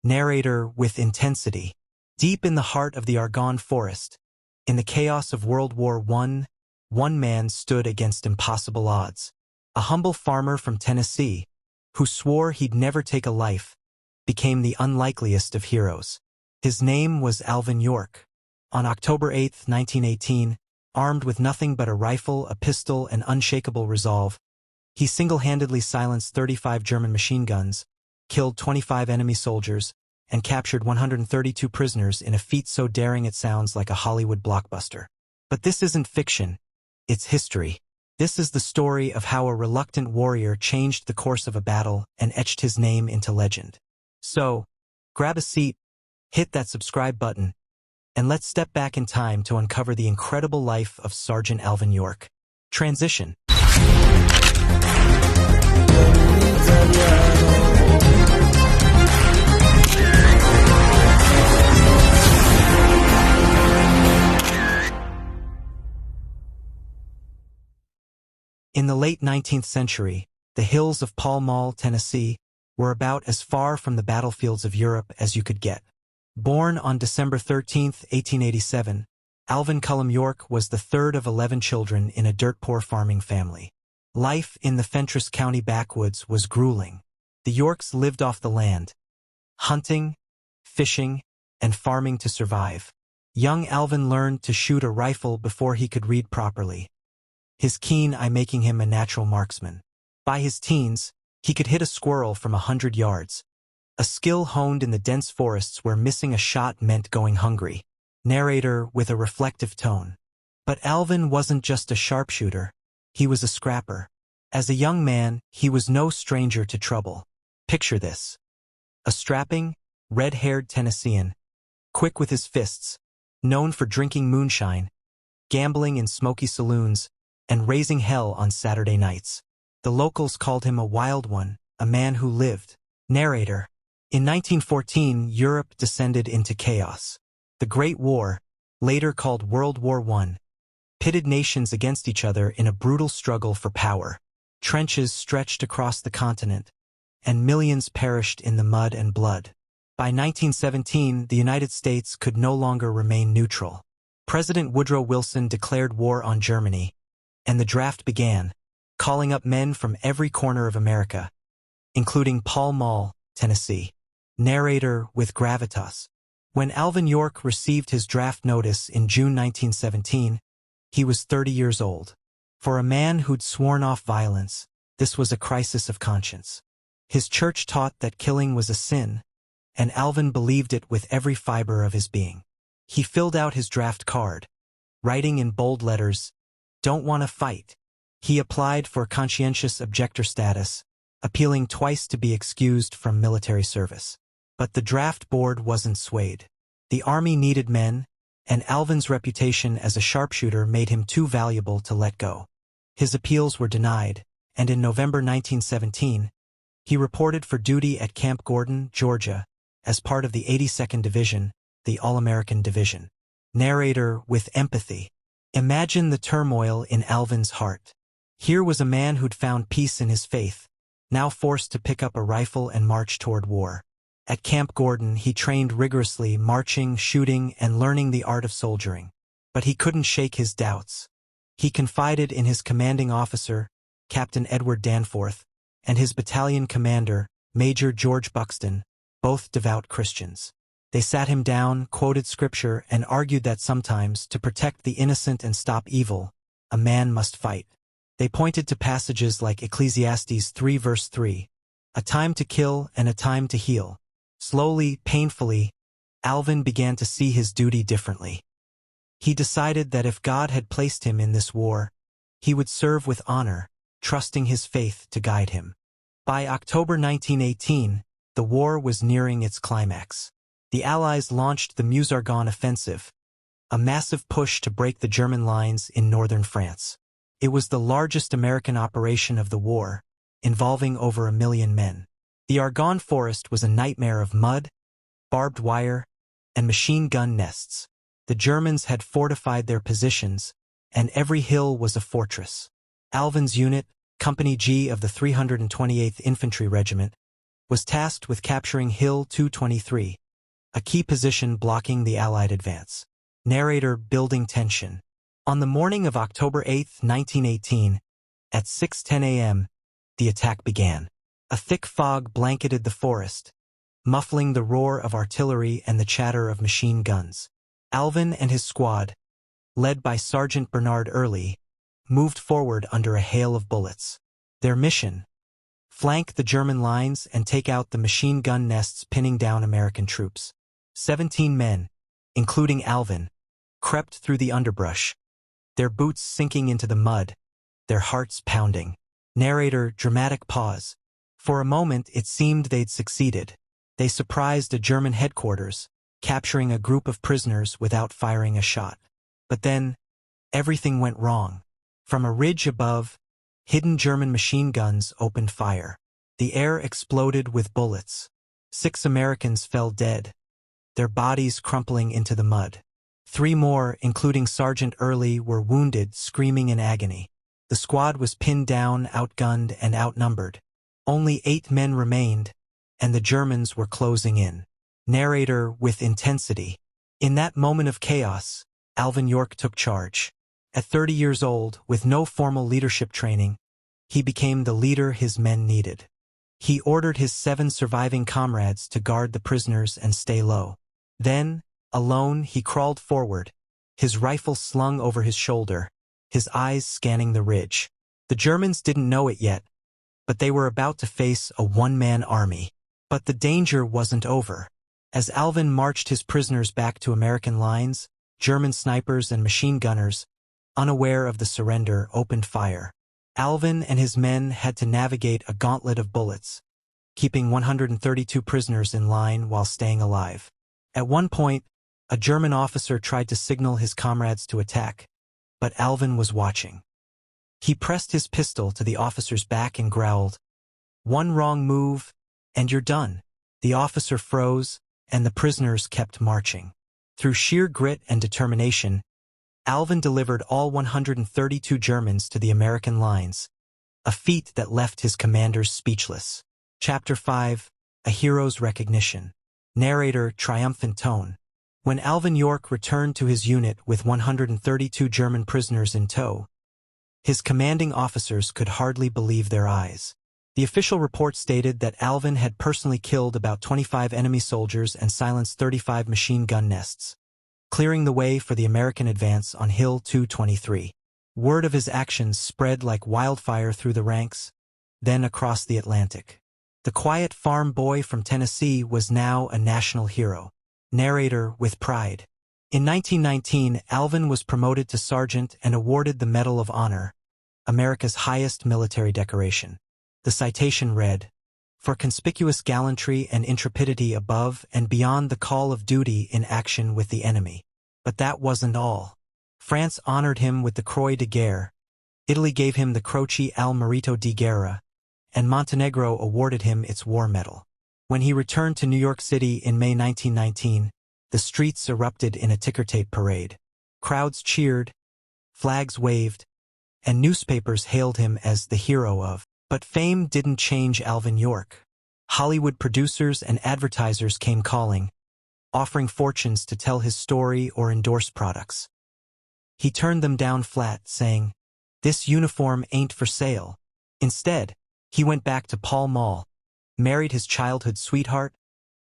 Narrator with intensity. Deep in the heart of the Argonne forest, in the chaos of World War I, one man stood against impossible odds. A humble farmer from Tennessee, who swore he'd never take a life, became the unlikeliest of heroes. His name was Alvin York. On October 8, 1918, armed with nothing but a rifle, a pistol, and unshakable resolve, he single-handedly silenced 35 German machine guns, killed 25 enemy soldiers, and captured 132 prisoners in a feat so daring it sounds like a Hollywood blockbuster. But this isn't fiction, it's history. This is the story of how a reluctant warrior changed the course of a battle and etched his name into legend. So, grab a seat, hit that subscribe button, and let's step back in time to uncover the incredible life of Sergeant Alvin York. Transition. In the late 19th century, the hills of Pall Mall, Tennessee, were about as far from the battlefields of Europe as you could get. Born on December 13, 1887, Alvin Cullum York was the third of 11 children in a dirt-poor farming family. Life in the Fentress County backwoods was grueling. The Yorks lived off the land, hunting, fishing, and farming to survive. Young Alvin learned to shoot a rifle before he could read properly, his keen eye making him a natural marksman. By his teens, he could hit a squirrel from 100 yards, a skill honed in the dense forests where missing a shot meant going hungry. Narrator with a reflective tone. But Alvin wasn't just a sharpshooter, he was a scrapper. As a young man, he was no stranger to trouble. Picture this. A strapping, red-haired Tennessean, quick with his fists, known for drinking moonshine, gambling in smoky saloons, and raising hell on Saturday nights. The locals called him a wild one, a man who lived. Narrator. In 1914, Europe descended into chaos. The Great War, later called World War I, pitted nations against each other in a brutal struggle for power. Trenches stretched across the continent, and millions perished in the mud and blood. By 1917, the United States could no longer remain neutral. President Woodrow Wilson declared war on Germany, and the draft began, calling up men from every corner of America, including Pall Mall, Tennessee. Narrator with gravitas. When Alvin York received his draft notice in June 1917, he was 30 years old. For a man who'd sworn off violence, this was a crisis of conscience. His church taught that killing was a sin, and Alvin believed it with every fiber of his being. He filled out his draft card, writing in bold letters, "Don't want to fight." He applied for conscientious objector status, appealing twice to be excused from military service. But the draft board wasn't swayed. The army needed men, and Alvin's reputation as a sharpshooter made him too valuable to let go. His appeals were denied, and in November 1917, he reported for duty at Camp Gordon, Georgia, as part of the 82nd Division, the All-American Division. Narrator with empathy. Imagine the turmoil in Alvin's heart. Here was a man who'd found peace in his faith, now forced to pick up a rifle and march toward war. At Camp Gordon, he trained rigorously, marching, shooting, and learning the art of soldiering. But he couldn't shake his doubts. He confided in his commanding officer, Captain Edward Danforth, and his battalion commander, Major George Buxton, both devout Christians. They sat him down, quoted scripture, and argued that sometimes, to protect the innocent and stop evil, a man must fight. They pointed to passages like Ecclesiastes 3 verse 3, "A time to kill and a time to heal." Slowly, painfully, Alvin began to see his duty differently. He decided that if God had placed him in this war, he would serve with honor, trusting his faith to guide him. By October 1918, the war was nearing its climax. The Allies launched the Meuse-Argonne offensive, a massive push to break the German lines in northern France. It was the largest American operation of the war, involving over 1 million men. The Argonne forest was a nightmare of mud, barbed wire, and machine gun nests. The Germans had fortified their positions, and every hill was a fortress. Alvin's unit, Company G of the 328th Infantry Regiment, was tasked with capturing Hill 223, a key position blocking the Allied advance. Narrator building tension. On the morning of October 8, 1918, at 6:10 a.m., the attack began. A thick fog blanketed the forest, muffling the roar of artillery and the chatter of machine guns. Alvin and his squad, led by Sergeant Bernard Early, moved forward under a hail of bullets. Their mission: flank the German lines and take out the machine gun nests pinning down American troops. 17 men, including Alvin, crept through the underbrush, their boots sinking into the mud, their hearts pounding. Narrator dramatic pause. For a moment it seemed they'd succeeded. They surprised a German headquarters, capturing a group of prisoners without firing a shot. But then, everything went wrong. From a ridge above, hidden German machine guns opened fire. The air exploded with bullets. 6 Americans fell dead, their bodies crumpling into the mud. 3 more, including Sergeant Early, were wounded, screaming in agony. The squad was pinned down, outgunned, and outnumbered. Only 8 men remained, and the Germans were closing in. Narrator with intensity. In that moment of chaos, Alvin York took charge. At 30 years old, with no formal leadership training, he became the leader his men needed. He ordered his 7 surviving comrades to guard the prisoners and stay low. Then, alone, he crawled forward, his rifle slung over his shoulder, his eyes scanning the ridge. The Germans didn't know it yet, but they were about to face a one-man army. But the danger wasn't over. As Alvin marched his prisoners back to American lines, German snipers and machine gunners, unaware of the surrender, opened fire. Alvin and his men had to navigate a gauntlet of bullets, keeping 132 prisoners in line while staying alive. At one point, a German officer tried to signal his comrades to attack, but Alvin was watching. He pressed his pistol to the officer's back and growled, "One wrong move, and you're done." The officer froze, and the prisoners kept marching. Through sheer grit and determination, Alvin delivered all 132 Germans to the American lines, a feat that left his commanders speechless. Chapter 5: A Hero's Recognition. Narrator triumphant tone. When Alvin York returned to his unit with 132 German prisoners in tow, his commanding officers could hardly believe their eyes. The official report stated that Alvin had personally killed about 25 enemy soldiers and silenced 35 machine gun nests, clearing the way for the American advance on Hill 223. Word of his actions spread like wildfire through the ranks, then across the Atlantic. The quiet farm boy from Tennessee was now a national hero. Narrator with pride. In 1919, Alvin was promoted to sergeant and awarded the Medal of Honor, America's highest military decoration. The citation read, "For conspicuous gallantry and intrepidity above and beyond the call of duty in action with the enemy." But that wasn't all. France honored him with the Croix de Guerre, Italy gave him the Croce al Merito di Guerra, and Montenegro awarded him its War Medal. When he returned to New York City in May 1919, the streets erupted in a ticker-tape parade. Crowds cheered, flags waved, and newspapers hailed him as the hero of. But fame didn't change Alvin York. Hollywood producers and advertisers came calling, offering fortunes to tell his story or endorse products. He turned them down flat, saying, "This uniform ain't for sale." Instead, he went back to Pall Mall, married his childhood sweetheart,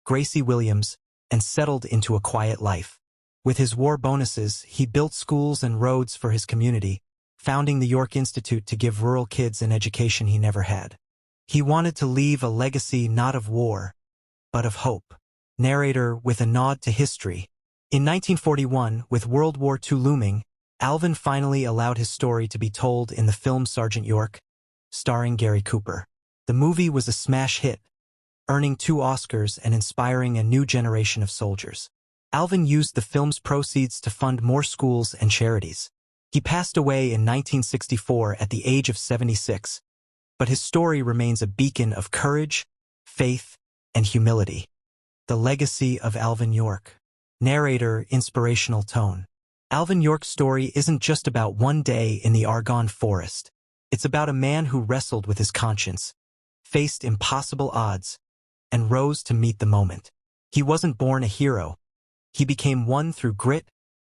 Gracie Williams, and settled into a quiet life. With his war bonuses, he built schools and roads for his community, founding the York Institute to give rural kids an education he never had. He wanted to leave a legacy not of war, but of hope. Narrator with a nod to history. In 1941, with World War II looming, Alvin finally allowed his story to be told in the film Sergeant York, starring Gary Cooper. The movie was a smash hit, earning 2 Oscars and inspiring a new generation of soldiers. Alvin used the film's proceeds to fund more schools and charities. He passed away in 1964 at the age of 76, but his story remains a beacon of courage, faith, and humility. The legacy of Alvin York. Narrator inspirational tone. Alvin York's story isn't just about one day in the Argonne forest. It's about a man who wrestled with his conscience, faced impossible odds, and rose to meet the moment. He wasn't born a hero. He became one through grit,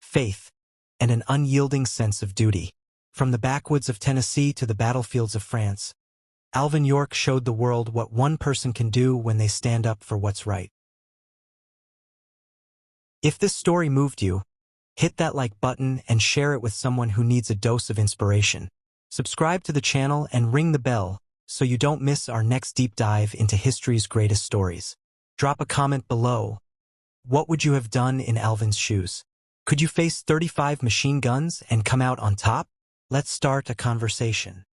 faith, and an unyielding sense of duty. From the backwoods of Tennessee to the battlefields of France, Alvin York showed the world what one person can do when they stand up for what's right. If this story moved you, hit that like button and share it with someone who needs a dose of inspiration. Subscribe to the channel and ring the bell so you don't miss our next deep dive into history's greatest stories. Drop a comment below. What would you have done in Alvin's shoes? Could you face 35 machine guns and come out on top? Let's start a conversation.